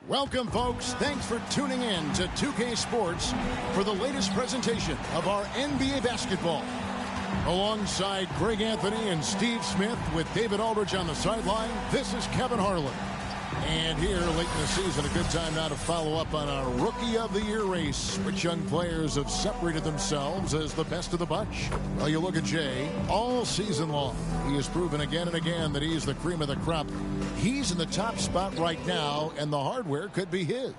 Welcome, folks. Thanks for tuning in to 2K Sports for the latest presentation of our NBA basketball. Alongside Greg Anthony and Steve Smith with David Aldridge on the sideline, this is Kevin Harlan. And here, late in the season, a good time now to follow up on our Rookie of the Year race. Which young players have separated themselves as the best of the bunch? Well, you look at Jay, all season long, he has proven again and again that he's the cream of the crop. He's in the top spot right now, and the hardware could be his.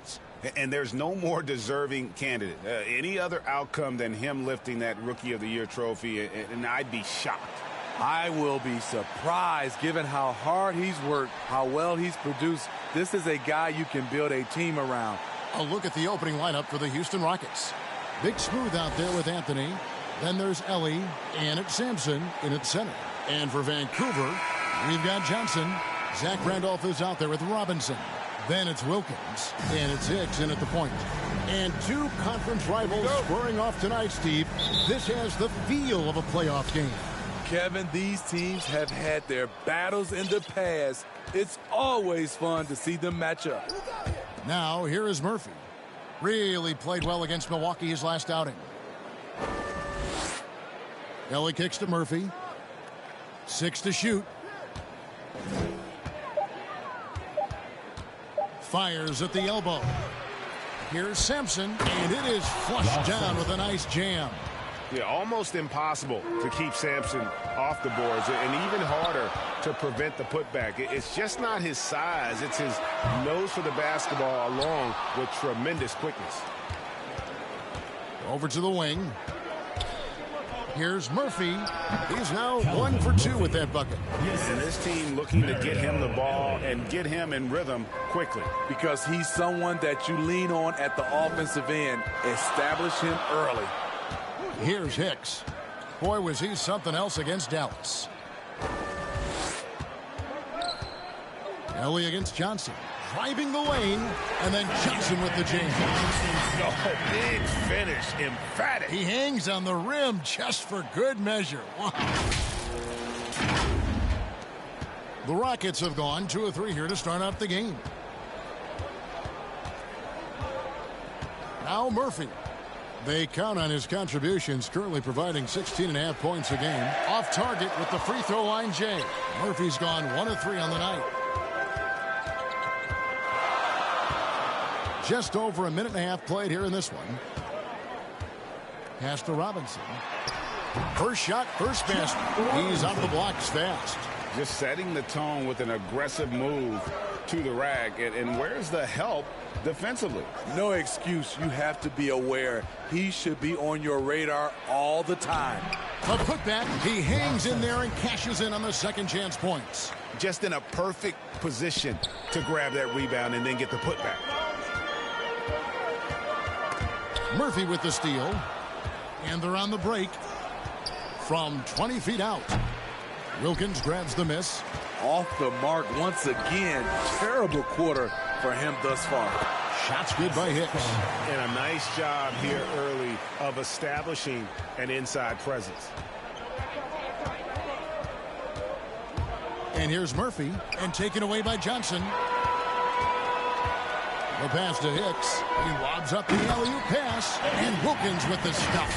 And there's no more deserving candidate. Any other outcome than him lifting that Rookie of the Year trophy, and I'd be shocked. I will be surprised given how hard he's worked, how well he's produced. This is a guy you can build a team around. A look at the opening lineup for the Houston Rockets. Big Smooth out there with Anthony. Then there's Ellie, and it's Sampson in at center. And for Vancouver, we've got Johnson. Zach Randolph is out there with Robinson. Then it's Wilkins, and it's Hicks in at the point. And two conference rivals squaring off tonight, Steve. This has the feel of a playoff game. Kevin, these teams have had their battles in the past. It's always fun to see them match up. Now, here is Murphy. Really played well against Milwaukee his last outing. Ellie kicks to Murphy. 6 to shoot. Fires at the elbow. Here's Sampson, and it is flushed down with a nice jam. Yeah, almost impossible to keep Sampson off the boards, and even harder to prevent the putback. It's just not his size. It's his nose for the basketball along with tremendous quickness. Over to the wing. Here's Murphy. He's now 1 for 2 with that bucket. And this team looking to get him the ball and get him in rhythm quickly. Because he's someone that you lean on at the offensive end. Establish him early. Here's Hicks. Boy, was he something else against Dallas. Ellie against Johnson. Driving the lane, and then Johnson with the jam. Oh, big finish, emphatic. He hangs on the rim just for good measure. Wow. The Rockets have gone 2 of 3 here to start out the game. Now Murphy. They count on his contributions, currently providing 16.5 points a game. Off target with the free throw line, Jay. Murphy's gone 1 of 3 on the night. Just over a minute and a half played here in this one. Pass to Robinson. First shot, first basket. He's off the blocks fast. Just setting the tone with an aggressive move to the rack. And where's the help defensively? No excuse. You have to be aware. He should be on your radar all the time. A putback. He hangs in there and cashes in on the second chance points. Just in a perfect position to grab that rebound and then get the putback. Murphy with the steal. And they're on the break from 20 feet out. Wilkins grabs the miss. Off the mark once again. Terrible quarter for him thus far. Shots good by Hicks. And a nice job here early of establishing an inside presence. And here's Murphy, and taken away by Johnson. The pass to Hicks. He lobs up the alley-oop pass, and Wilkins with the stuff.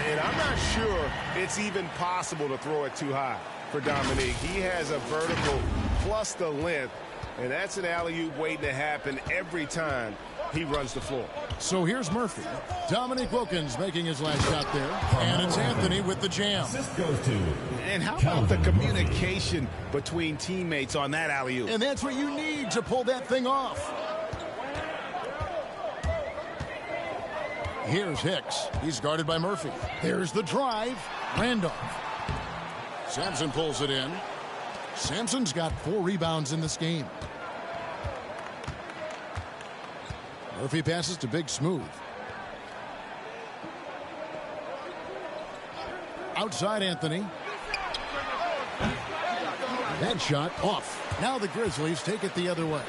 And I'm not sure it's even possible to throw it too high for Dominique. He has a vertical plus the length, and that's an alley-oop waiting to happen every time he runs the floor. So here's Murphy. Dominique Wilkins making his last shot there, and it's Anthony with the jam. And how about the communication between teammates on that alley-oop? And that's what you need to pull that thing off. Here's Hicks. He's guarded by Murphy. There's the drive. Randolph. Sampson pulls it in. Sampson's got 4 rebounds in this game. Murphy passes to Big Smooth. Outside Anthony. That shot off. Now the Grizzlies take it the other way.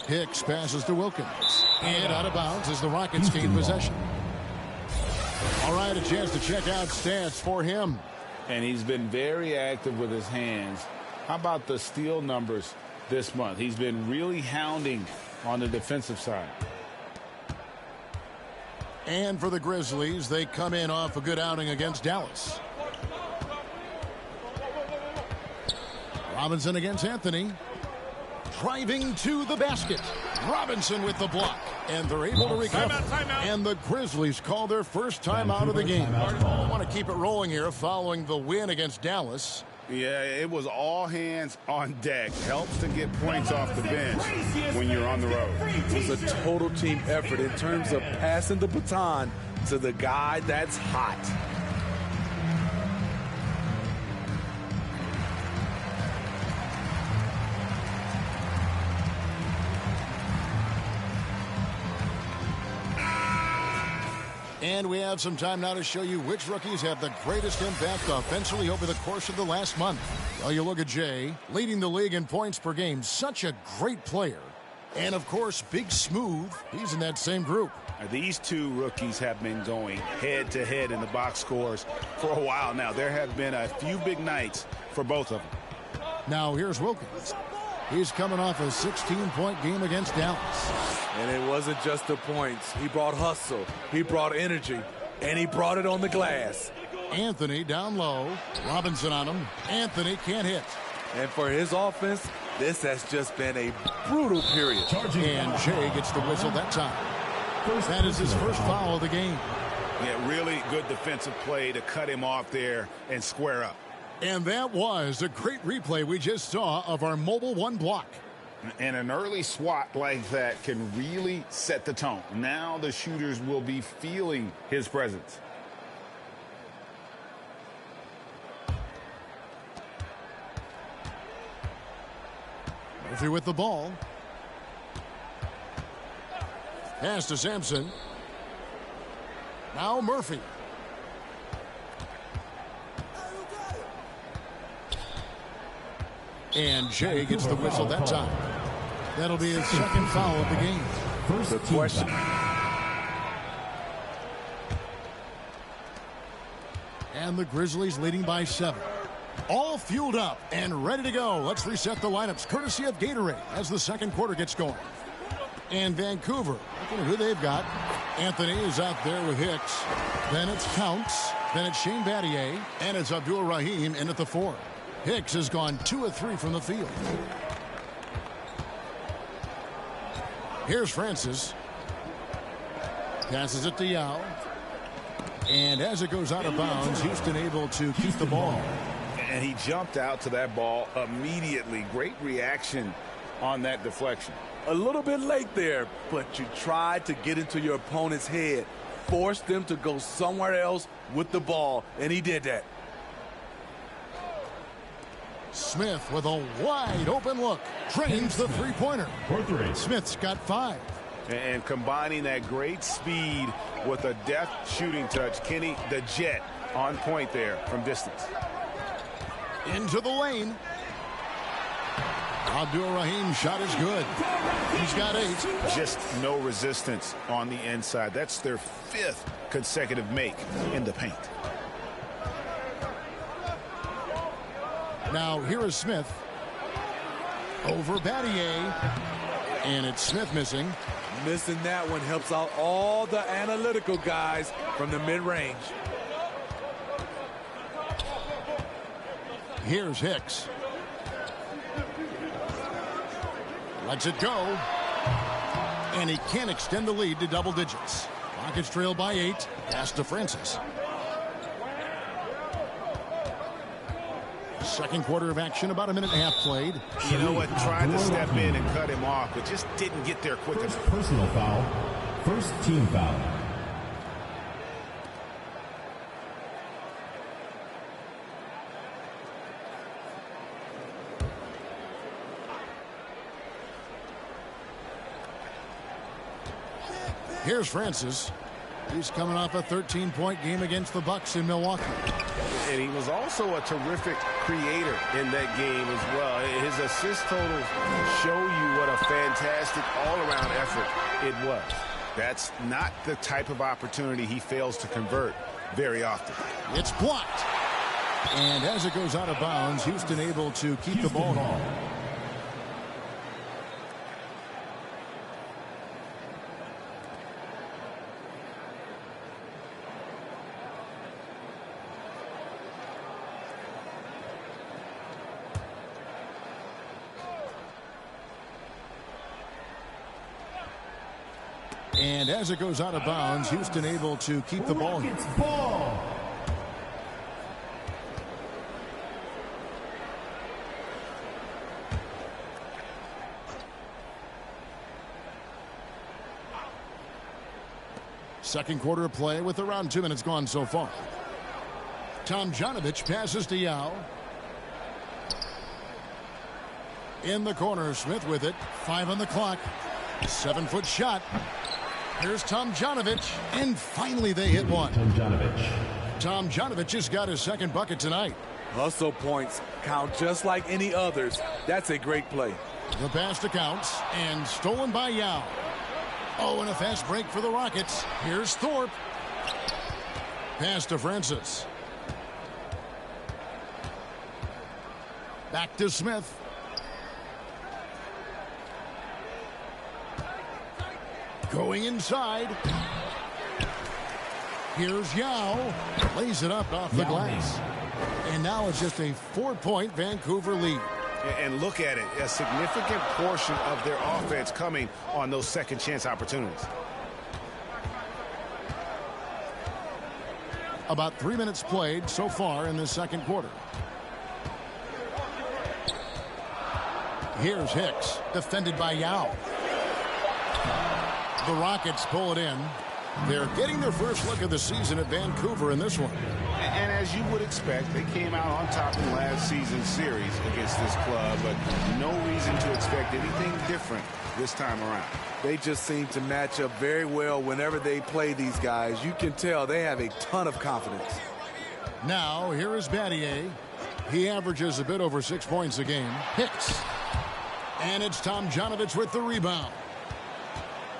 Hicks passes to Wilkins. And out of bounds as the Rockets gain possession. All right, a chance to check out stats for him. And he's been very active with his hands. How about the steal numbers this month. He's been really hounding on the defensive side. And for the Grizzlies, they come in off a good outing against Dallas. Robinson against Anthony. Driving to the basket. Robinson with the block. And they're able to recover. And the Grizzlies call their first timeout of the game. I want to keep it rolling here following the win against Dallas. Yeah, it was all hands on deck. Helps to get points off the bench when you're on the road. It was a total team effort in terms of passing the baton to the guy that's hot. And we have some time now to show you which rookies have the greatest impact offensively over the course of the last month. Well, you look at Jay, leading the league in points per game. Such a great player. And, of course, Big Smooth. He's in that same group. These two rookies have been going head-to-head in the box scores for a while now. There have been a few big nights for both of them. Now, here's Wilkins. He's coming off a 16-point game against Dallas. And it wasn't just the points. He brought hustle, he brought energy, and he brought it on the glass. Anthony down low. Robinson on him. Anthony can't hit. And for his offense, this has just been a brutal period. And Jay gets the whistle that time. That is his first foul of the game. Yeah, really good defensive play to cut him off there and square up. And that was a great replay we just saw of our Mobile One block. And an early swat like that can really set the tone. Now the shooters will be feeling his presence. Murphy with the ball. Pass to Sampson. Now Murphy. And Jay gets the whistle that time. That'll be his second foul of the game. The question. And the Grizzlies leading by 7. All fueled up and ready to go. Let's reset the lineups courtesy of Gatorade as the second quarter gets going. And Vancouver, look at who they've got. Anthony is out there with Hicks. Then it's Counts. Then it's Shane Battier. And it's Abdul Rahim in at the 4. Hicks has gone 2 of 3 from the field. Here's Francis. Passes it to Yao. And as it goes out of bounds, Houston able to keep the ball. And he jumped out to that ball immediately. Great reaction on that deflection. A little bit late there, but you tried to get into your opponent's head. Forced them to go somewhere else with the ball, and he did that. Smith with a wide open look. Drains the three-pointer. Smith's got 5. And combining that great speed with a deft shooting touch. Kenny, the Jet, on point there from distance. Into the lane. Abdul Rahim shot is good. He's got 8. Just no resistance on the inside. That's their 5th consecutive make in the paint. Now here is Smith. Over Battier. And it's Smith missing. Missing that one helps out all the analytical guys from the mid-range. Here's Hicks. Lets it go. And he can't extend the lead to double digits. Rockets trail by 8. Pass to Francis. Second quarter of action, about a minute and a half played. You know what? Tried to step in and cut him off, but just didn't get there quick enough. First personal foul. First team foul. Here's Francis. He's coming off a 13-point game against the Bucks in Milwaukee. And he was also a terrific creator in that game as well. His assist totals show you what a fantastic all-around effort it was. That's not the type of opportunity he fails to convert very often. It's blocked. And as it goes out of bounds, Houston able to keep the ball. And as it goes out of bounds, Houston able to keep the ball. Rockets ball. Second quarter of play with around 2 minutes gone so far. Tomjanovich passes to Yao. In the corner, Smith with it. 5 on the clock. 7-foot shot. Here's Tomjanovich. And finally they hit one. Tomjanovich has got his second bucket tonight. Hustle points count just like any others. That's a great play. The pass to Counts and stolen by Yao. Oh, and a fast break for the Rockets. Here's Thorpe. Pass to Francis. Back to Smith. Going inside. Here's Yao. Lays it up off the glass. And now it's just a 4-point Vancouver lead. And look at it, a significant portion of their offense coming on those second chance opportunities. About 3 minutes played so far in the second quarter. Here's Hicks, defended by Yao. The Rockets pull it in. They're getting their first look of the season at Vancouver in this one. And as you would expect, they came out on top in last season's series against this club, but no reason to expect anything different this time around. They just seem to match up very well whenever they play these guys. You can tell they have a ton of confidence. Now, here is Battier. He averages a bit over 6 points a game. Hicks. And it's Tomjanovich with the rebound.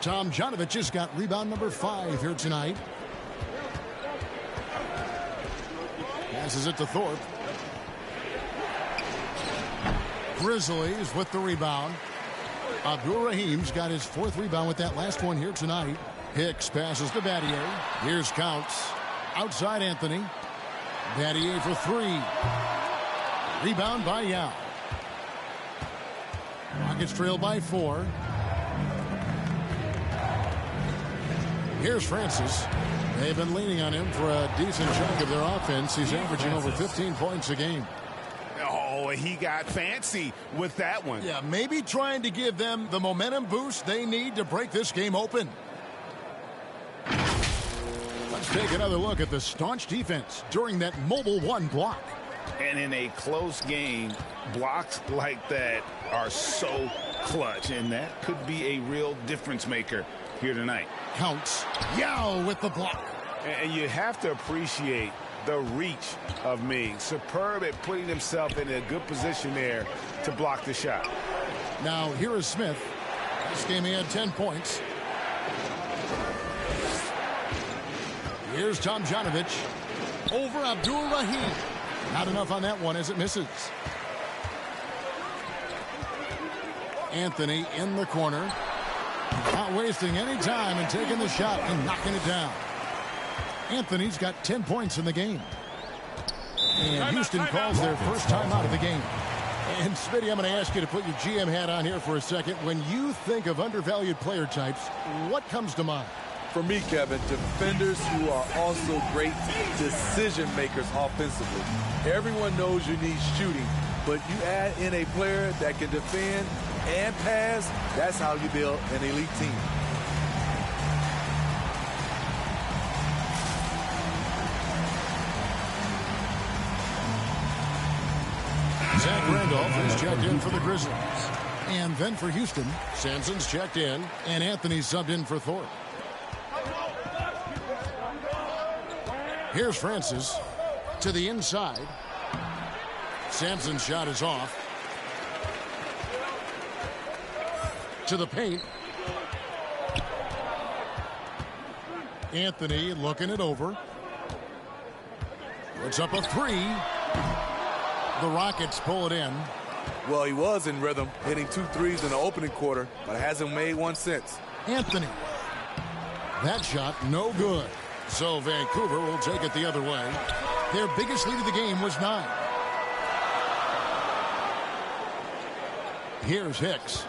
Tomjanovich has got rebound number 5 here tonight. Passes it to Thorpe. Grizzlies with the rebound. Abdul-Rahim's got his 4th rebound with that last one here tonight. Hicks passes to Battier. Here's Counts. Outside Anthony. Battier for 3. Rebound by Yao. Rockets trail by 4. Here's Francis. They've been leaning on him for a decent chunk of their offense. He's averaging over 15 points a game. Oh, he got fancy with that one. Yeah, maybe trying to give them the momentum boost they need to break this game open. Let's take another look at the staunch defense during that mobile 1 block. And in a close game, blocks like that are so clutch, and that could be a real difference maker here tonight. Counts. Yao with the block. And you have to appreciate the reach of Ming. Superb at putting himself in a good position there to block the shot. Now here is Smith. This game he had 10 points. Here's Tomjanovich. Over Abdul-Rahim. Not enough on that one as it misses. Anthony in the corner. Not wasting any time and taking the shot and knocking it down. Anthony's got 10 points in the game. And Houston calls their first time out of the game. And Smitty, I'm going to ask you to put your GM hat on here for a second. When you think of undervalued player types, what comes to mind? For me, Kevin, defenders who are also great decision makers offensively. Everyone knows you need shooting, but you add in a player that can defend and pass, that's how you build an elite team. Zach Randolph is checked in for the Grizzlies. And then for Houston, Sampson's checked in, and Anthony's subbed in for Thorpe. Here's Francis to the inside. Sampson's shot is off. To the paint. Anthony looking it over. Puts up a 3. The Rockets pull it in. Well, he was in rhythm, hitting 2 threes in the opening quarter, but hasn't made one since. Anthony. That shot no good. So Vancouver will take it the other way. Their biggest lead of the game was 9. Here's Hicks.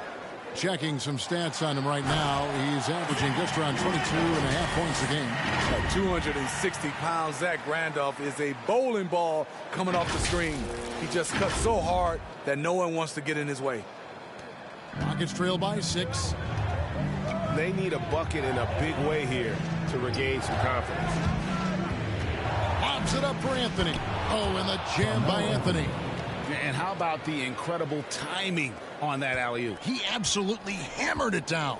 Checking some stats on him right now. He's averaging just around 22.5 points a game. At 260 pounds, Zach Randolph is a bowling ball coming off the screen. He just cuts so hard that no one wants to get in his way. Rockets trail by 6. They need a bucket in a big way here to regain some confidence. Lobs it up for Anthony. Oh, and the jam by Anthony. And how about the incredible timing on that alley-oop? He absolutely hammered it down.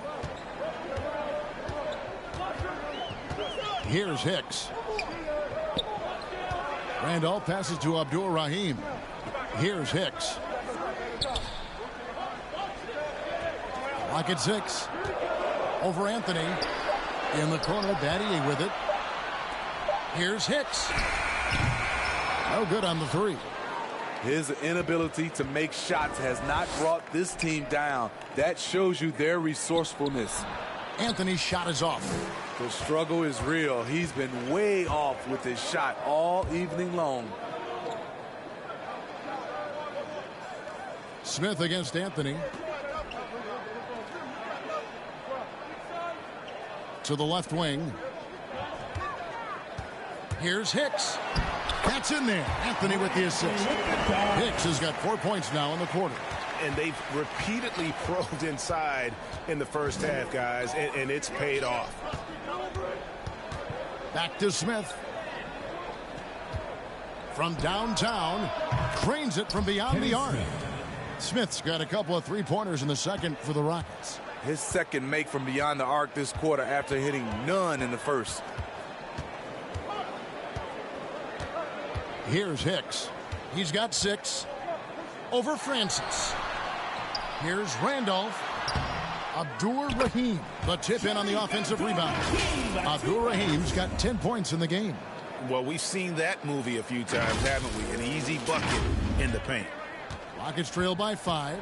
Here's Hicks. Randolph passes to Abdur-Rahim. Here's Hicks. Rocket 6. Over Anthony. In the corner, Battier with it. Here's Hicks. No good on the 3. His inability to make shots has not brought this team down. That shows you their resourcefulness. Anthony's shot is off. The struggle is real. He's been way off with his shot all evening long. Smith against Anthony. To the left wing. Here's Hicks. That's in there. Anthony with the assist. Hicks has got 4 points now in the quarter. And they've repeatedly probed inside in the first half, guys, and it's paid off. Back to Smith. From downtown. Cranes it from beyond the arc. Smith's got a couple of three-pointers in the second for the Rockets. His second make from beyond the arc this quarter after hitting none in the first. Here's Hicks. He's got 6. Over Francis. Here's Randolph. Abdur-Rahim. The tip in on the offensive rebound. Abdur-Rahim's got 10 points in the game. Well, we've seen that movie a few times, haven't we? An easy bucket in the paint. Rockets trail by 5.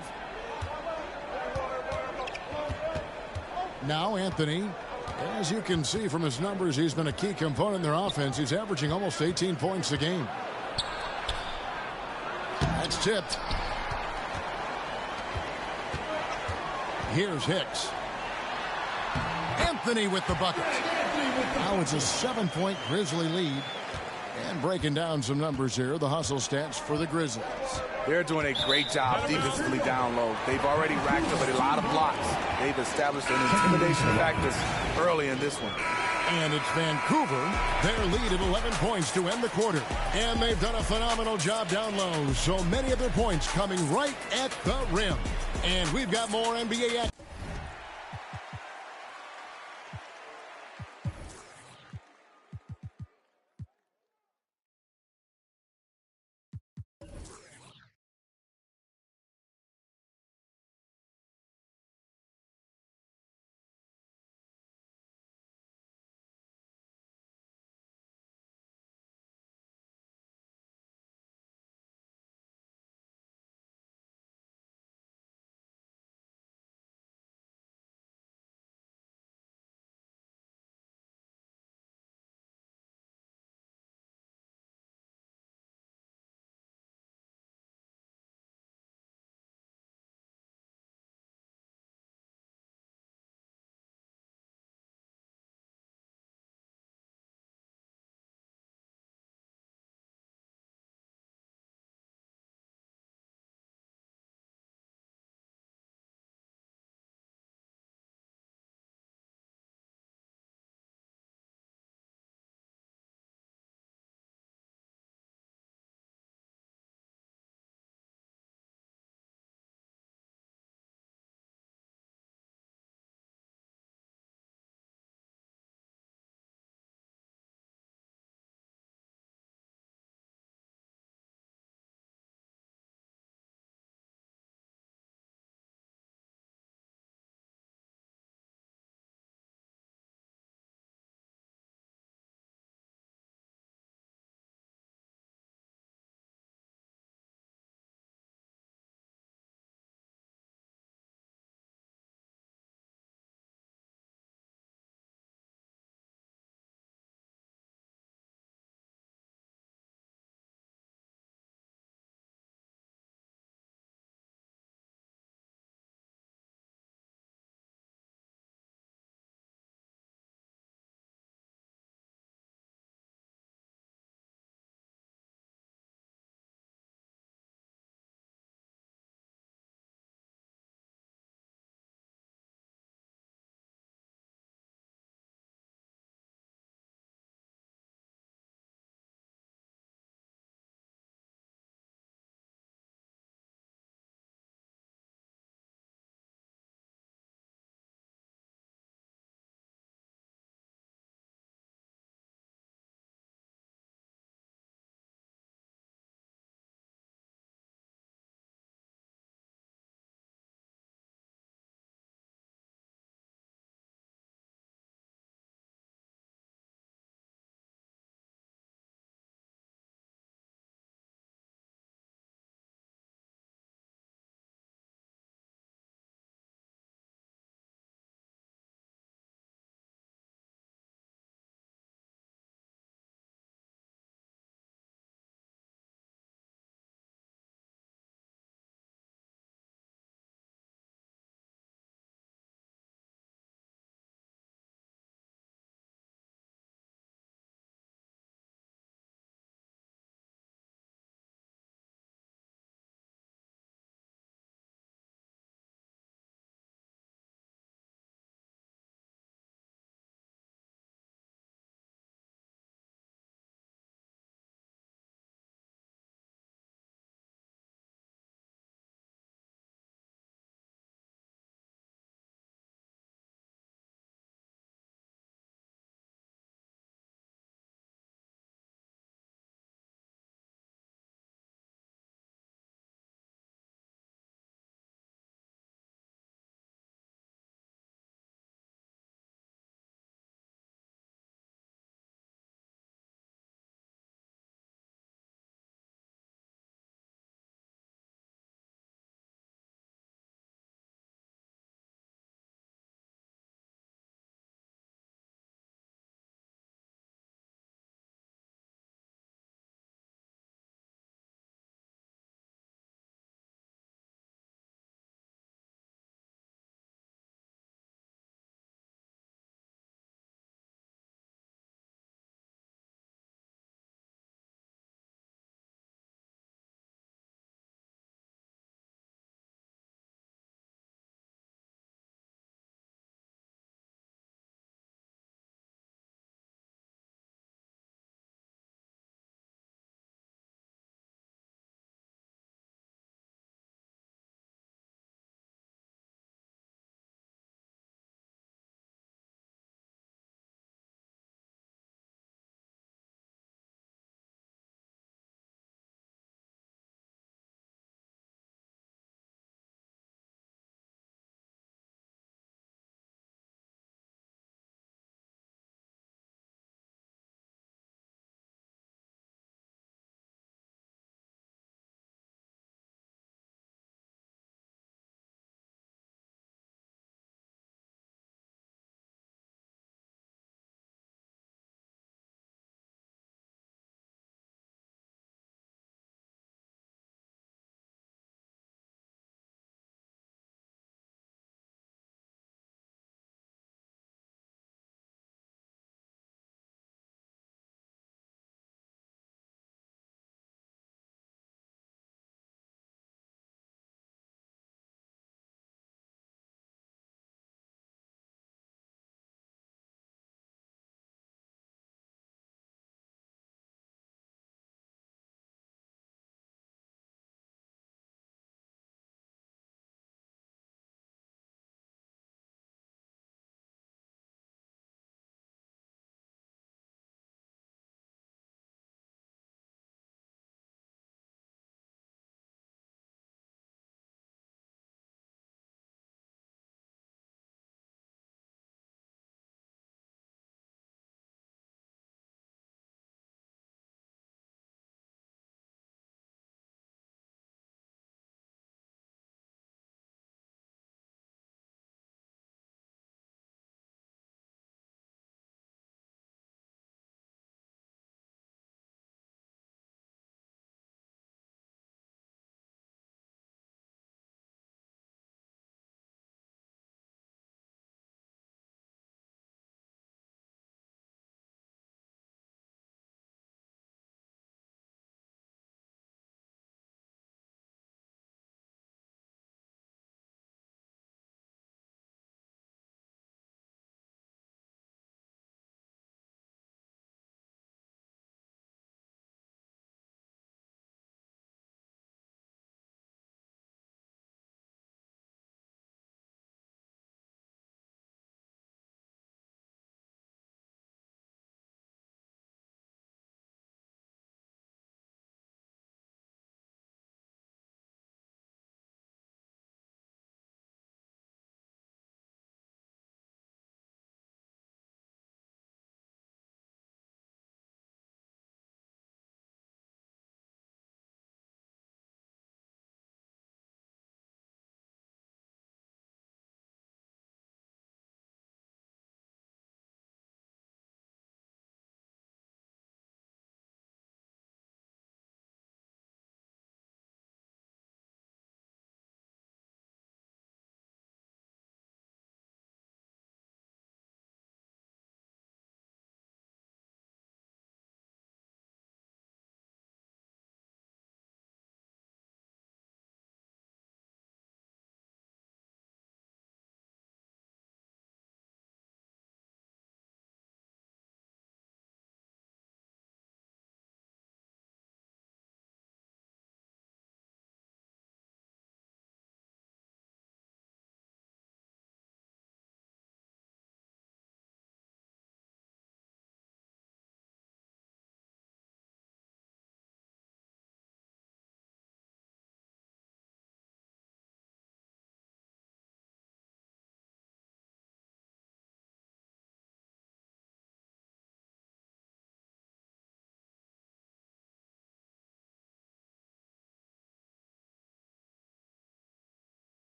Now Anthony. As you can see from his numbers, he's been a key component in their offense. He's averaging almost 18 points a game. That's tipped. Here's Hicks. Anthony with the bucket. Now it's a 7-point Grizzly lead. And breaking down some numbers here, the hustle stats for the Grizzlies. They're doing a great job defensively down low. They've already racked up a lot of blocks. They've established an intimidation factor early in this one. And it's Vancouver. Their lead at 11 points to end the quarter. And they've done a phenomenal job down low. So many of their points coming right at the rim. And we've got more NBA action.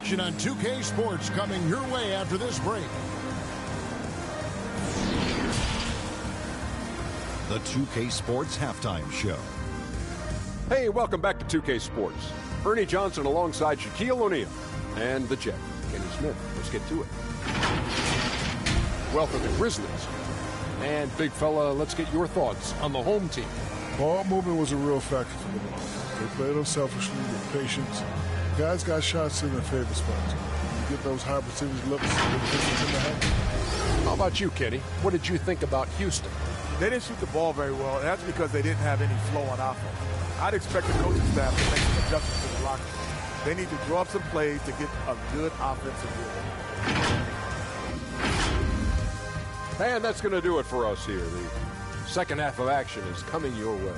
action on 2K Sports coming your way after this break. The 2K Sports Halftime Show. Hey, welcome back to 2K Sports. Ernie Johnson alongside Shaquille O'Neal and the Jet, Kenny Smith. Let's get to it. Welcome to Grizzlies. And big fella, let's get your thoughts on the home team. Ball movement was a real factor for them. They played unselfishly with patience. Guys got shots in their favorite spots. You get those high percentage looks in the hand. How about you, Kenny? What did you think about Houston? They didn't shoot the ball very well, and that's because they didn't have any flow on offense. I'd expect the coaching staff to make some adjustments to the locker room. They need to draw up some plays to get a good offensive rhythm. And that's going to do it for us here. The second half of action is coming your way.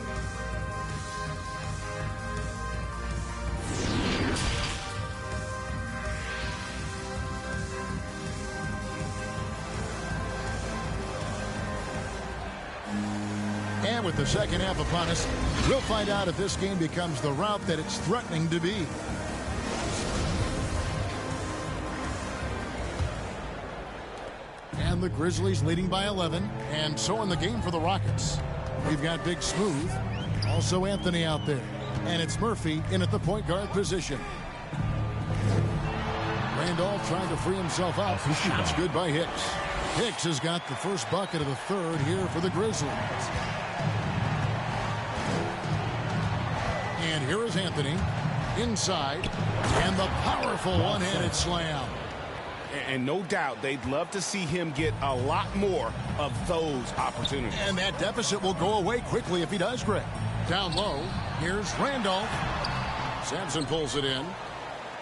And with the second half upon us, we'll find out if this game becomes the route that it's threatening to be. And the Grizzlies leading by 11, and so in the game for the Rockets. We've got Big Smooth, also Anthony out there, and it's Murphy in at the point guard position. Randolph trying to free himself up. Shot's good by Hicks. Hicks has got the first bucket of the third here for the Grizzlies. And here is Anthony inside, and the powerful one-handed slam. And no doubt they'd love to see him get a lot more of those opportunities. And that deficit will go away quickly if he does, Greg. Down low, here's Randolph. Sampson pulls it in.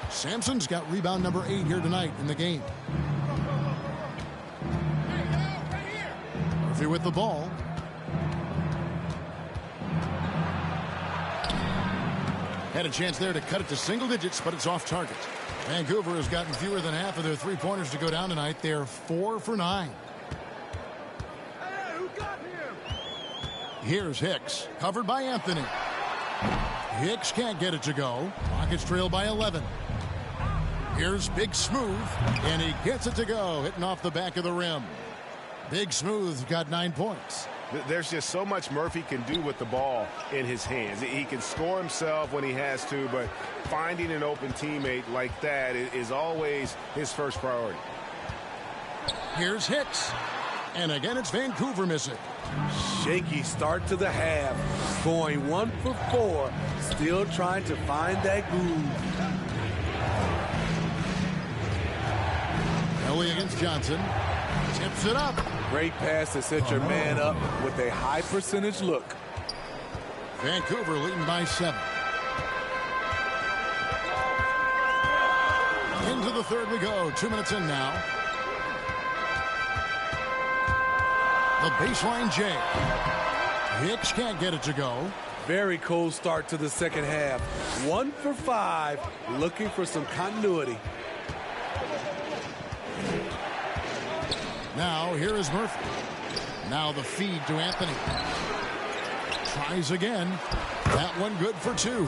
Sampson's got rebound number 8 here tonight in the game. Murphy with the ball. Had a chance there to cut it to single digits, but it's off target. Vancouver has gotten fewer than half of their three-pointers to go down tonight. They're 4 for 9. Hey, who got him? Here's Hicks, covered by Anthony. Hicks can't get it to go. Rockets trail by 11. Here's Big Smooth, and he gets it to go, hitting off the back of the rim. Big Smooth's got 9 points. There's just so much Murphy can do with the ball in his hands. He can score himself when he has to, but finding an open teammate like that is always his first priority. Here's Hicks. And again, it's Vancouver missing. Shaky start to the half. Going 1 for 4. Still trying to find that groove. Ellie against Johnson. Tips it up. Great pass to set your man up with a high percentage look. Vancouver leading by 7. Into the third we go. 2 minutes in now. The baseline J. Hicks can't get it to go. Very cold start to the second half. 1 for 5. Looking for some continuity. Now, here is Murphy. Now the feed to Anthony. Tries again. That one good for 2.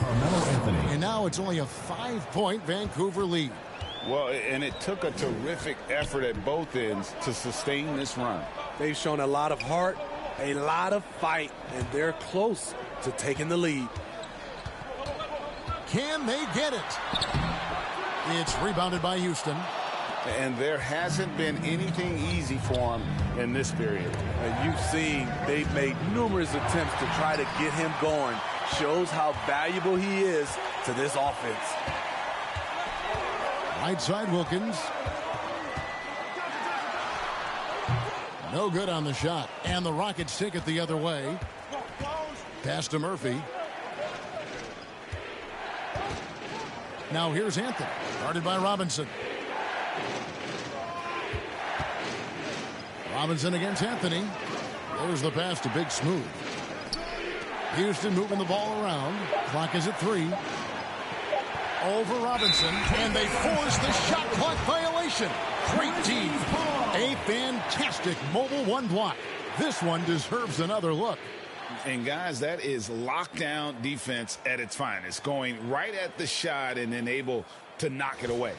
And now it's only a 5-point Vancouver lead. Well, and it took a terrific effort at both ends to sustain this run. They've shown a lot of heart, a lot of fight, and they're close to taking the lead. Can they get it? It's rebounded by Houston. And there hasn't been anything easy for him in this period. And you've seen they've made numerous attempts to try to get him going. Shows how valuable he is to this offense. Right side Wilkins. No good on the shot. And the Rockets take it the other way. Pass to Murphy. Now here's Anthony. Guarded by Robinson. Robinson against Anthony. There's the pass to Big Smooth. Houston moving the ball around. Clock is at 3. Over Robinson, and they force the shot clock violation. Great team. A fantastic mobile one block. This one deserves another look. And guys, that is lockdown defense at its finest. Going right at the shot and then able to knock it away.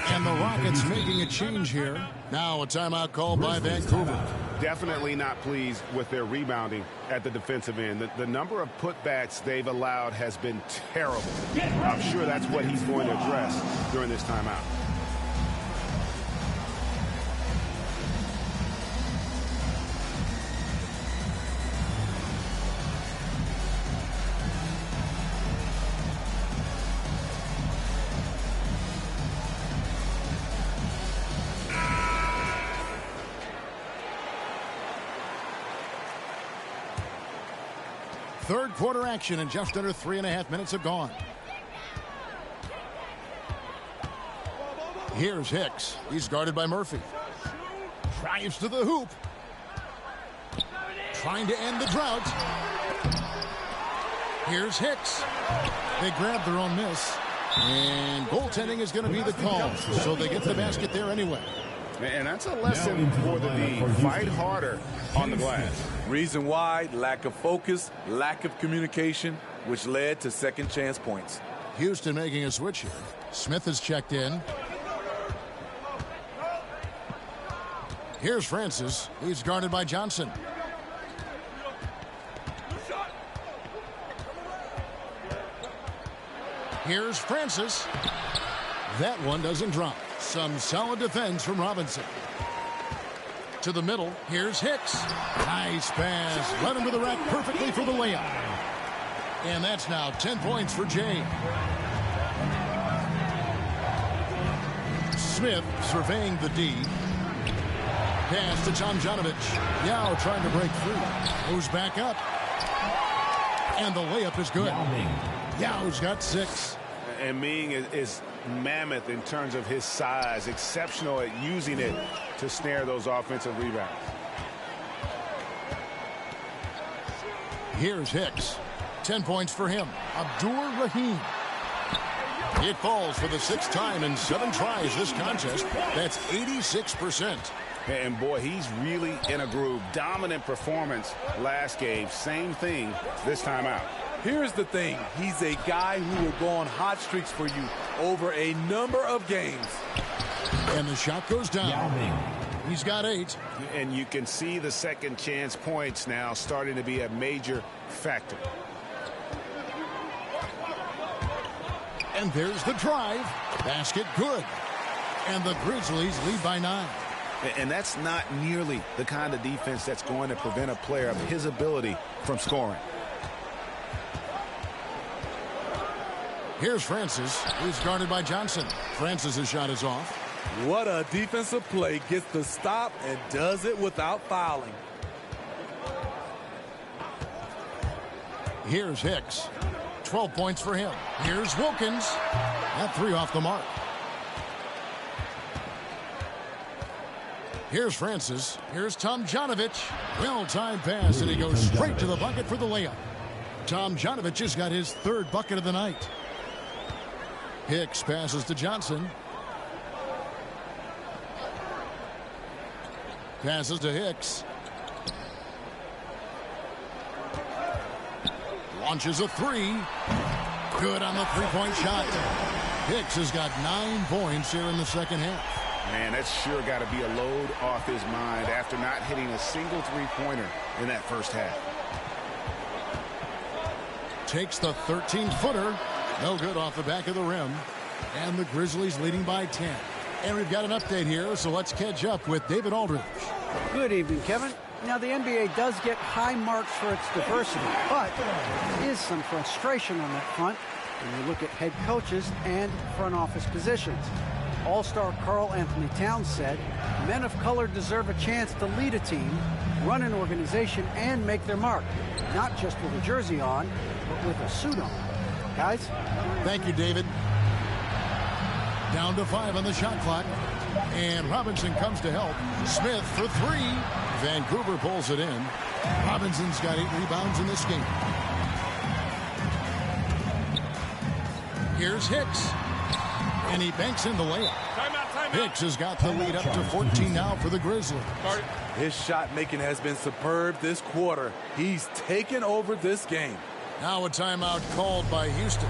And the Rockets making a change here. Now a timeout called by Vancouver. Definitely not pleased with their rebounding at the defensive end. The number of putbacks they've allowed has been terrible. I'm sure that's what he's going to address during this timeout. Third quarter action, and just under 3.5 minutes have gone. Here's Hicks. He's guarded by Murphy. Drives to the hoop. Trying to end the drought. Here's Hicks. They grab their own miss. And goaltending is going to be the call. So they get the basket there anyway. And that's a lesson for the D. Fight harder on the glass. Reason why: lack of focus, lack of communication, which led to second chance points. Houston making a switch here. Smith has checked in. Here's Francis. He's guarded by Johnson. Here's Francis. That one doesn't drop. Some solid defense from Robinson. To the middle. Here's Hicks. Nice pass. Led him to the rack perfectly for the layup. And that's now 10 points for Jay. Smith surveying the D. Pass to Tomjanovich. Yao trying to break through. Moves back up. And the layup is good. Yao's got 6. And Ming is mammoth in terms of his size, exceptional at using it to snare those offensive rebounds. Here's Hicks. 10 points for him. Abdur Rahim. It falls for the 6th time in 7 tries this contest. That's 86%. And boy, he's really in a groove. Dominant performance last game. Same thing this time out. Here's the thing. He's a guy who will go on hot streaks for you over a number of games. And the shot goes down. He's got 8. And you can see the second chance points now starting to be a major factor. And there's the drive. Basket good. And the Grizzlies lead by 9. And that's not nearly the kind of defense that's going to prevent a player of his ability from scoring. Here's Francis. He's guarded by Johnson. Francis' shot is off. What a defensive play. Gets the stop and does it without fouling. Here's Hicks. 12 points for him. Here's Wilkins. That 3 off the mark. Here's Francis. Here's Tomjanovich. Well-timed pass, and he goes straight to the bucket for the layup. Tomjanovich has got his 3rd bucket of the night. Hicks passes to Johnson. Passes to Hicks. Launches a 3. Good on the 3-point shot. Hicks has got 9 points here in the second half. Man, that's sure got to be a load off his mind after not hitting a single 3-pointer in that first half. Takes the 13-footer. No good off the back of the rim. And the Grizzlies leading by 10. And we've got an update here, so let's catch up with David Aldridge. Good evening, Kevin. Now, the NBA does get high marks for its diversity, but there is some frustration on that front when you look at head coaches and front office positions. All-star Karl Anthony Towns said, men of color deserve a chance to lead a team, run an organization, and make their mark, not just with a jersey on, but with a suit on. Guys? Thank you, David. Down to 5 on the shot clock. And Robinson comes to help. Smith for 3. Vancouver pulls it in. Robinson's got 8 rebounds in this game. Here's Hicks. And he banks in the layup. Timeout. Hicks has got the lead up to 14 now for the Grizzlies. His shot making has been superb this quarter. He's taken over this game. Now a timeout called by Houston.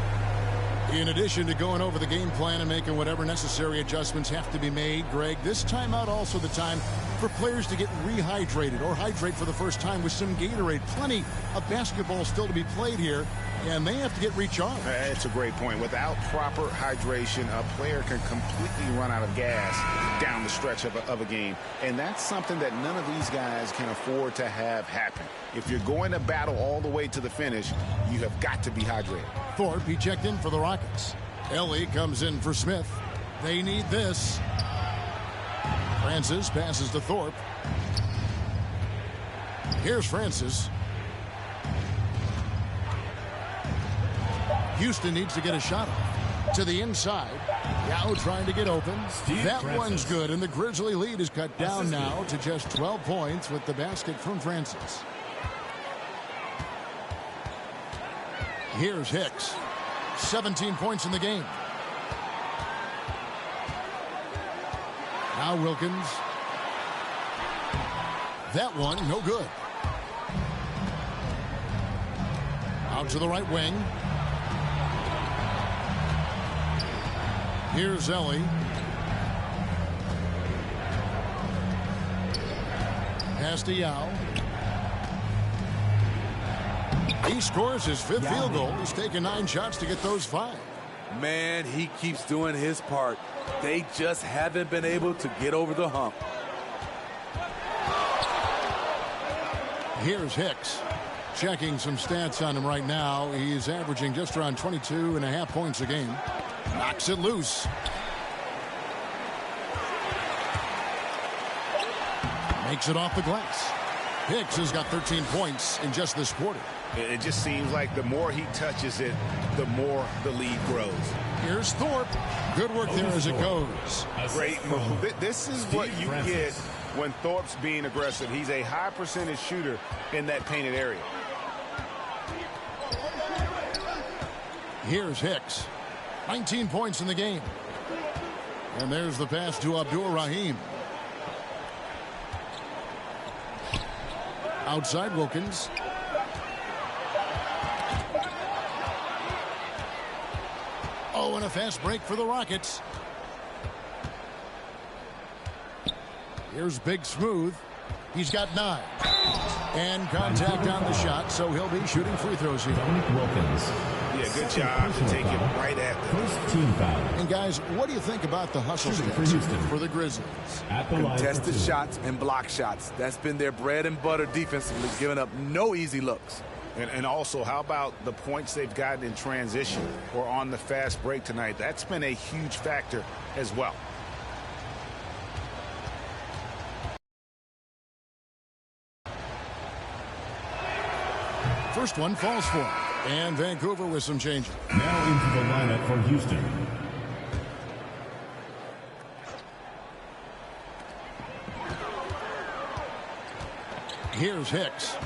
In addition to going over the game plan and making whatever necessary adjustments have to be made, Greg, this timeout also the time for players to get rehydrated or hydrate for the first time with some Gatorade. Plenty of basketball still to be played here, and they have to get recharged. That's a great point. Without proper hydration, a player can completely run out of gas down the stretch of a game, and that's something that none of these guys can afford to have happen. If you're going to battle all the way to the finish, you have got to be hydrated. Thorpe, he checked in for the Rockets. Ellie comes in for Smith. They need this. Francis passes to Thorpe. Here's Francis. Houston needs to get a shot off. To the inside. Yao trying to get open. That one's good, and the Grizzly lead is cut down now to just 12 points with the basket from Francis. Here's Hicks. 17 points in the game. Now Wilkins. That one, no good. Out to the right wing. Here's Ellie. Pass to Yao. He scores his fifth field goal. He's taken 9 shots to get those 5. Man, he keeps doing his part. They just haven't been able to get over the hump. Here's Hicks. Checking some stats on him right now. He's averaging just around 22.5 points a game. Knocks it loose. Makes it off the glass. Hicks has got 13 points in just this quarter. It just seems like the more he touches it, the more the lead grows. Here's Thorpe. Good work there as it goes. Great move. This is what you get when Thorpe's being aggressive. He's a high percentage shooter in that painted area. Here's Hicks. 19 points in the game. And there's the pass to Abdul-Rahim. Outside Wilkins. Oh, and a fast break for the Rockets. Here's Big Smooth. He's got 9. And contact on the shot, so he'll be shooting free throws here. Wilkins. Yeah, good job to take it right at them. First team foul. And guys, what do you think about the hustle Shooting steps for Houston. for the Grizzlies? At the line for Contested 2. shots and block shots. That's been their bread and butter defensively, giving up no easy looks. And also, how about the points they've gotten in transition or on the fast break tonight? That's been a huge factor as well. First one falls for him. And Vancouver with some changes. Now into the lineup for Houston. Here's Hicks.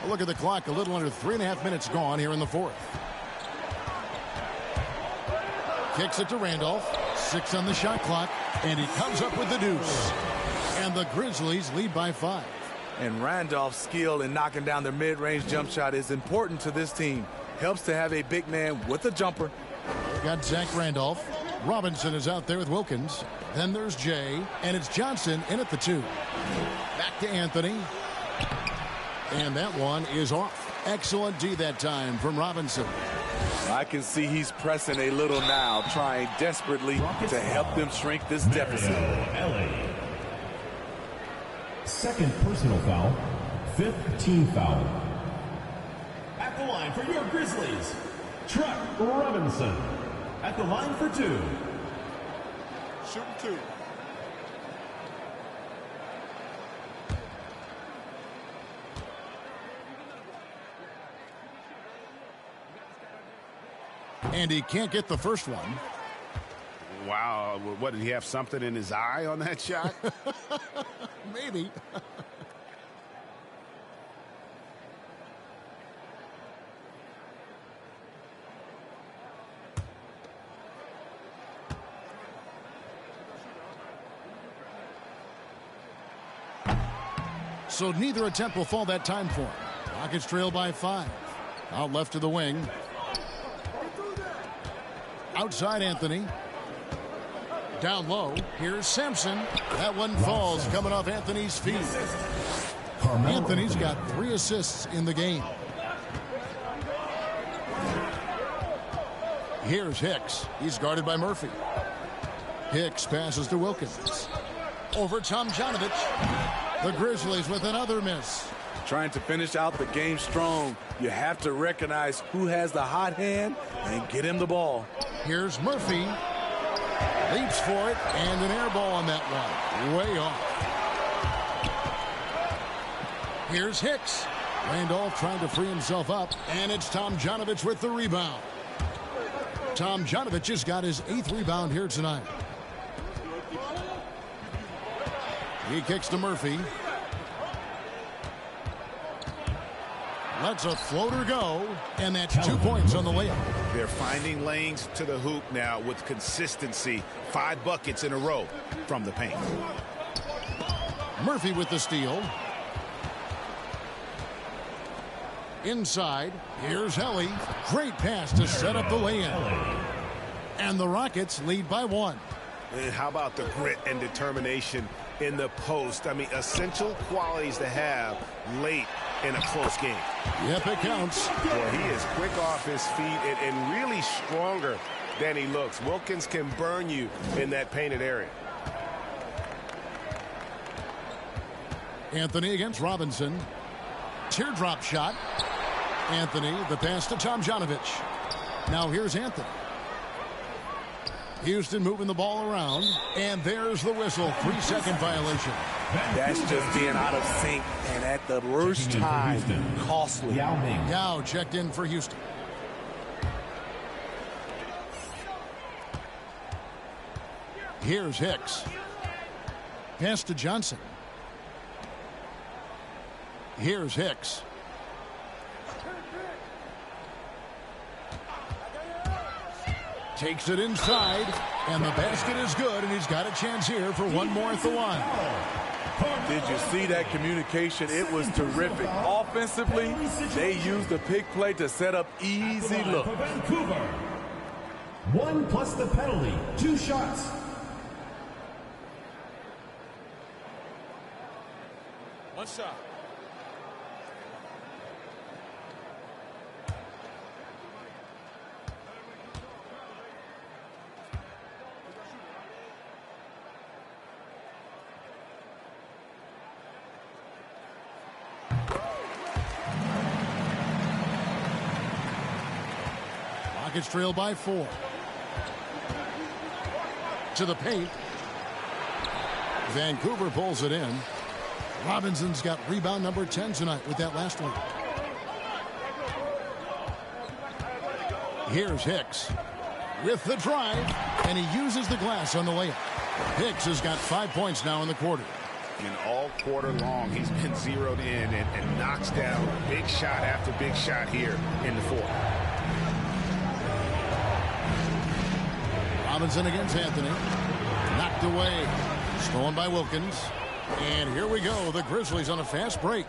Look at the clock. A little under 3.5 minutes gone here in the 4th. Kicks it to Randolph. 6 on the shot clock. And he comes up with the deuce. And the Grizzlies lead by 5. And Randolph's skill in knocking down their mid-range jump shot is important to this team. Helps to have a big man with a jumper. Got Zach Randolph. Robinson is out there with Wilkins. Then there's Jay. And it's Johnson in at the 2. Back to Anthony. And that one is off. Excellent D that time from Robinson. I can see he's pressing a little now, trying desperately to help them shrink this deficit. LA. Second personal foul. 5th team foul. At the line for your Grizzlies, Truck Robinson. At the line for 2. Shooting 2. And he can't get the first one. Wow. What, did he have something in his eye on that shot? Maybe. So neither attempt will fall that time for him. Rockets trail by 5. Out left to the wing. Outside Anthony. Down low. Here's Sampson. That one falls coming off Anthony's feet. Anthony's got 3 assists in the game. Here's Hicks. He's guarded by Murphy. Hicks passes to Wilkins. Over Tomjanovich. The Grizzlies with another miss. Trying to finish out the game strong, you have to recognize who has the hot hand and get him the ball. Here's Murphy. Leaps for it, and an air ball on that one. Way off. Here's Hicks. Randolph trying to free himself up, and it's Tomjanovich with the rebound. Tomjanovich has got his 8th rebound here tonight. He kicks to Murphy. Lets a floater go, and that's 2 points on the layup. They're finding lanes to the hoop now with consistency. 5 buckets in a row from the paint. Murphy with the steal. Inside, here's Helly. Great pass to set up the lay-in. And the Rockets lead by 1. And how about the grit and determination in the post? I mean, essential qualities to have late in a close game. Yep, it counts. Boy, he is quick off his feet and really stronger than he looks. Wilkins can burn you in that painted area. Anthony against Robinson. Teardrop shot. Anthony, the pass to Tomjanovich. Now here's Anthony. Houston moving the ball around, and there's the whistle. 3-second violation. That's just being out of sync, and at the worst time, costly. Yao checked in for Houston. Here's Hicks. Pass to Johnson. Here's Hicks. Takes it inside, and the basket is good, and he's got a chance here for one more at the line. Did you see that communication? It was terrific. Offensively, they used the pick play to set up easy look. Vancouver. 1 plus the penalty. 2 shots. One shot. Rockets trail by 4. To the paint. Vancouver pulls it in. Robinson's got rebound number 10 tonight with that last one. Here's Hicks with the drive, and he uses the glass on the layup. Hicks has got 5 points now in the quarter. And all quarter long, he's been zeroed in and knocks down big shot after big shot here in the fourth. Robinson against Anthony. Knocked away. Stolen by Wilkins. And here we go. The Grizzlies on a fast break.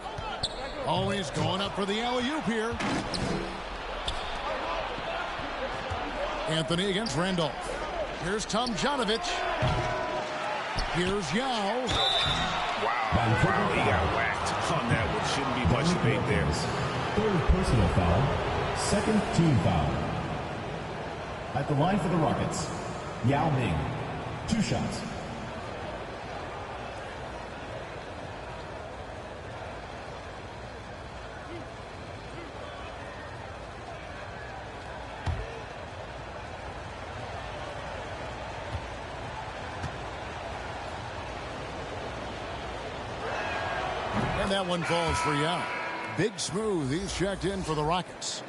Always going up for the alley-oop here. Anthony against Randolph. Here's Tomjanovich. Here's Yao. Wow, he got whacked on that one. Shouldn't be much debate there. 3rd personal foul. 2nd team foul. At the line for the Rockets, Yao Ming. 2 shots. And that one falls for Yao. Big Smooth, he's checked in for the Rockets.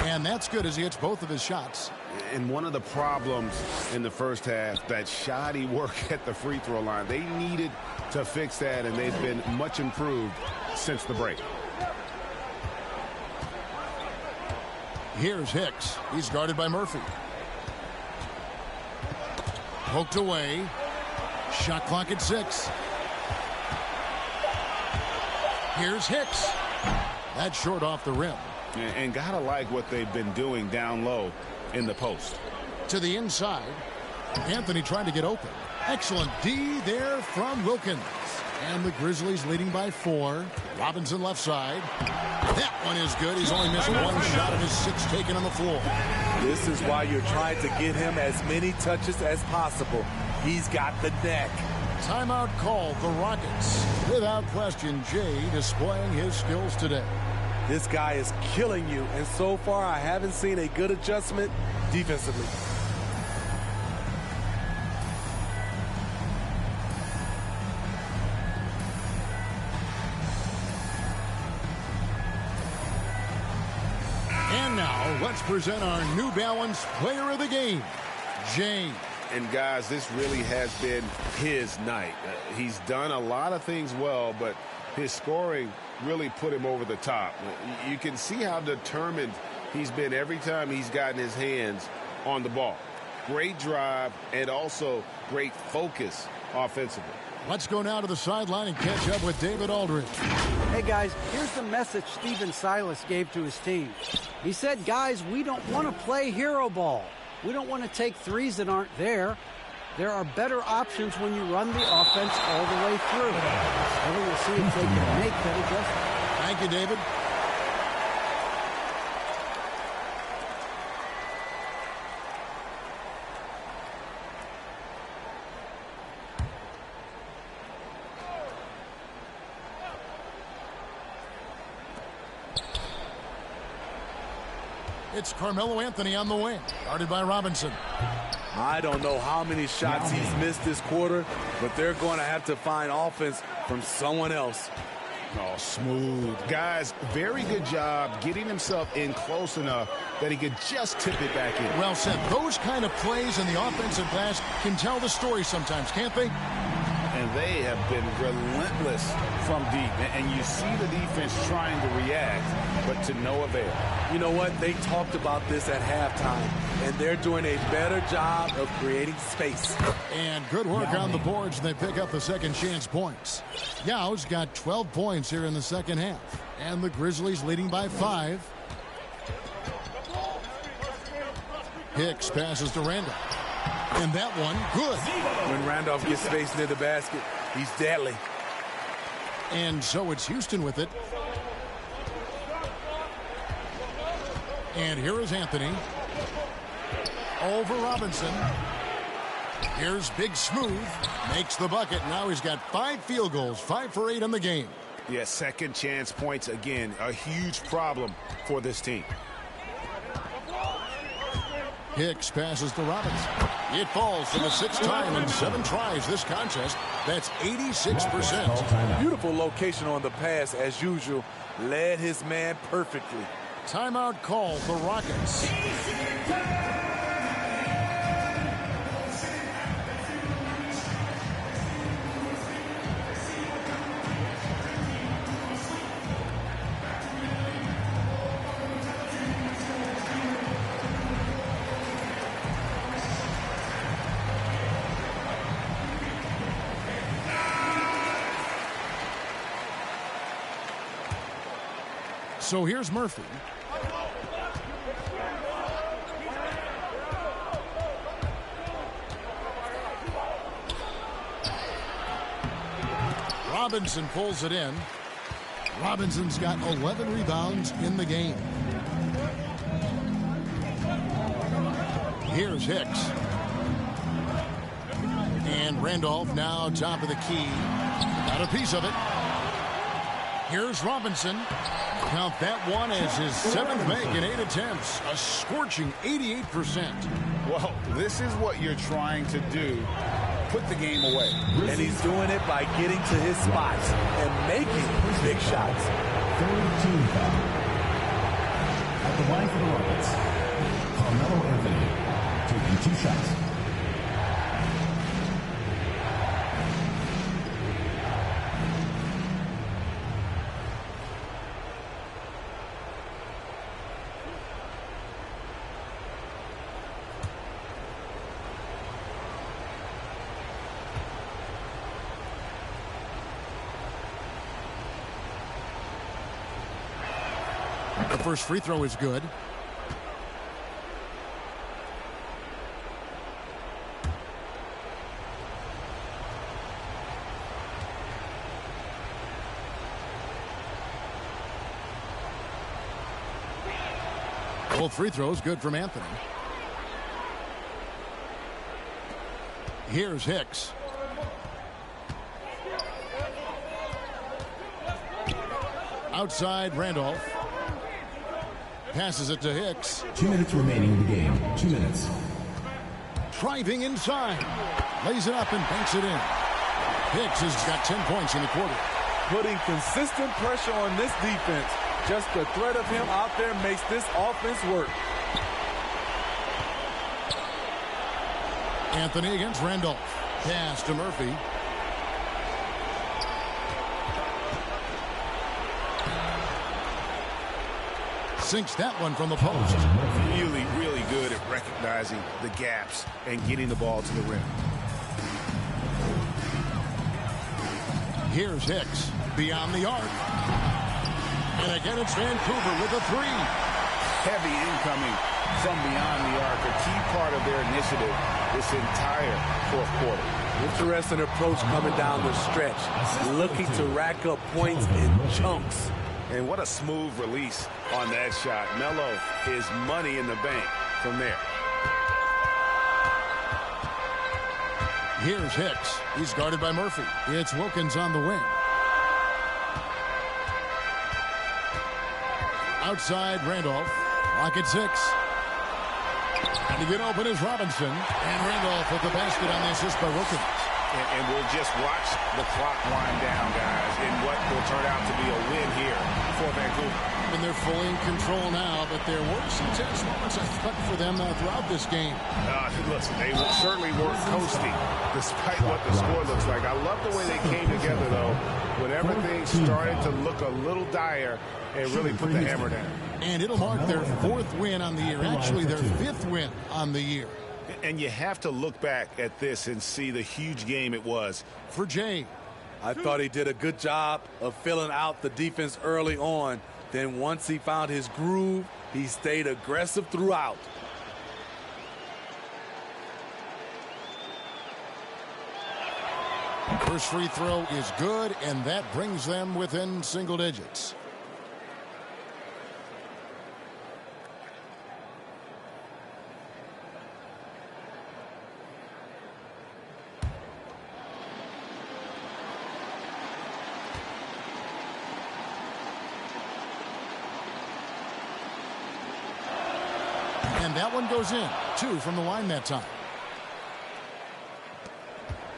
And that's good as he hits both of his shots. And one of the problems in the first half, that shoddy work at the free throw line. They needed to fix that, and they've been much improved since the break. Here's Hicks. He's guarded by Murphy. Poked away. Shot clock at 6. Here's Hicks. That's short off the rim. And gotta like what they've been doing down low in the post. To the inside. Anthony trying to get open. Excellent D there from Wilkins. And the Grizzlies leading by 4. Robinson left side. That one is good. He's only missed one shot of his 6 taken on the floor. This is why you're trying to get him as many touches as possible. He's got the neck. Timeout called the Rockets. Without question, Jay displaying his skills today. This guy is killing you, and so far I haven't seen a good adjustment defensively. And now, let's present our New Balance Player of the Game, Jay. And guys, this really has been his night. He's done a lot of things well, but his scoring really put him over the top. You can see how determined he's been every time he's gotten his hands on the ball. Great drive and also great focus offensively. Let's go now to the sideline and catch up with David Aldridge. Hey, guys, here's the message Stephen Silas gave to his team. He said, guys, we don't want to play hero ball. We don't want to take threes that aren't there. There are better options when you run the offense all the way through. So we'll see if they can make that adjustment. Thank you, David. It's Carmelo Anthony on the wing, guarded by Robinson. I don't know how many shots he's missed this quarter, but they're going to have to find offense from someone else. Oh, smooth. Guys, very good job getting himself in close enough that he could just tip it back in. Well said. Those kind of plays in the offensive glass can tell the story sometimes, can't they? And they have been relentless from deep. And you see the defense trying to react, but to no avail. You know what? They talked about this at halftime, and they're doing a better job of creating space. And good work on the boards. They pick up the second chance points. Yao's got 12 points here in the second half. And the Grizzlies leading by 5. Hicks passes to Randall. And that one, good. When Randolph gets space near the basket, he's deadly. And so it's Houston with it. And here is Anthony. Over Robinson. Here's Big Smooth. Makes the bucket. Now he's got 5 field goals, 5 for 8 in the game. Yeah, second chance points again. A huge problem for this team. Hicks passes to Robinson. It falls for the 6th time in 7 tries this contest. That's 86%. Beautiful location on the pass, as usual. Led his man perfectly. Timeout call, the Rockets. So here's Murphy. Robinson pulls it in. Robinson's got 11 rebounds in the game. Here's Hicks. And Randolph now top of the key. Got a piece of it. Here's Robinson. Count that one as his 7th make in 8 attempts. A scorching 88%. Well, this is what you're trying to do. Put the game away. And he's doing it by getting to his spots and making big shots. 13 foul. At At the line for the Rockets, Carmelo Anthony, taking 2 shots. The first free throw is good. Both free throws good from Anthony. Here's Hicks. Outside Randolph. Passes it to Hicks. 2 minutes remaining in the game. 2 minutes. Driving inside. Lays it up and banks it in. Hicks has got 10 points in the quarter. Putting consistent pressure on this defense. Just the threat of him out there makes this offense work. Anthony against Randolph. Pass to Murphy. Sinks that one from the post. Really, really good at recognizing the gaps and getting the ball to the rim. Here's Hicks beyond the arc. And again, it's Vancouver with a 3. Heavy incoming from beyond the arc, a key part of their initiative this entire fourth quarter. Interesting approach coming down the stretch. Looking to rack up points in chunks. And what a smooth release on that shot. Melo is money in the bank from there. Here's Hicks. He's guarded by Murphy. It's Wilkins on the wing. Outside Randolph. Rocket 6. And to get open is Robinson. And Randolph with the basket on the assist by Wilkins. And we'll just watch the clock wind down, guys, in what will turn out to be a win here for Vancouver. And they're fully in control now, but there were some tense moments, I thought, for them throughout this game. Listen, they certainly weren't coasting, despite what the score looks like. I love the way they came together, though, when everything started to look a little dire and really put the hammer down. And it'll mark their 4th win on the year, actually their 5th win on the year. And you have to look back at this and see the huge game it was for Jay. I thought he did a good job of filling out the defense early on. Then once he found his groove, he stayed aggressive throughout. First free throw is good, and that brings them within single digits. And that one goes in. 2 from the line that time.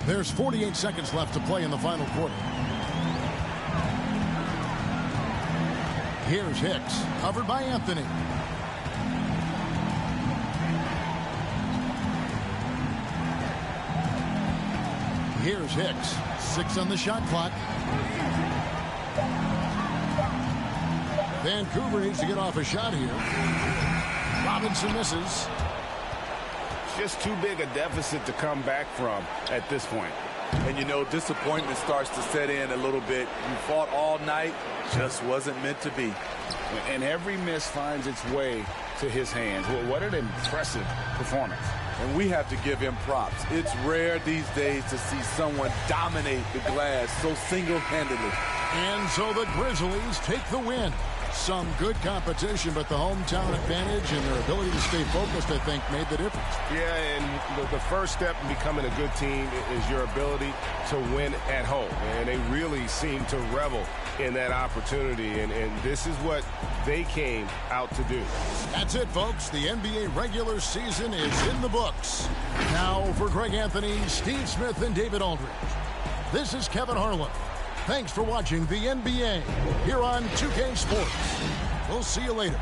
There's 48 seconds left to play in the final quarter. Here's Hicks, covered by Anthony. Here's Hicks, 6 on the shot clock. Vancouver needs to get off a shot here. Robinson misses. Just too big a deficit to come back from at this point. And you know, disappointment starts to set in a little bit. You fought all night, just wasn't meant to be. And every miss finds its way to his hands. Well, what an impressive performance. And we have to give him props. It's rare these days to see someone dominate the glass so single-handedly. And so the Grizzlies take the win. Some good competition, but the hometown advantage and their ability to stay focused, I think, made the difference. Yeah, and the first step in becoming a good team is your ability to win at home. And they really seem to revel in that opportunity, and this is what they came out to do. That's it, folks. The NBA regular season is in the books. Now for Greg Anthony, Steve Smith, and David Aldridge. This is Kevin Harlan. Thanks for watching the NBA here on 2K Sports. We'll see you later.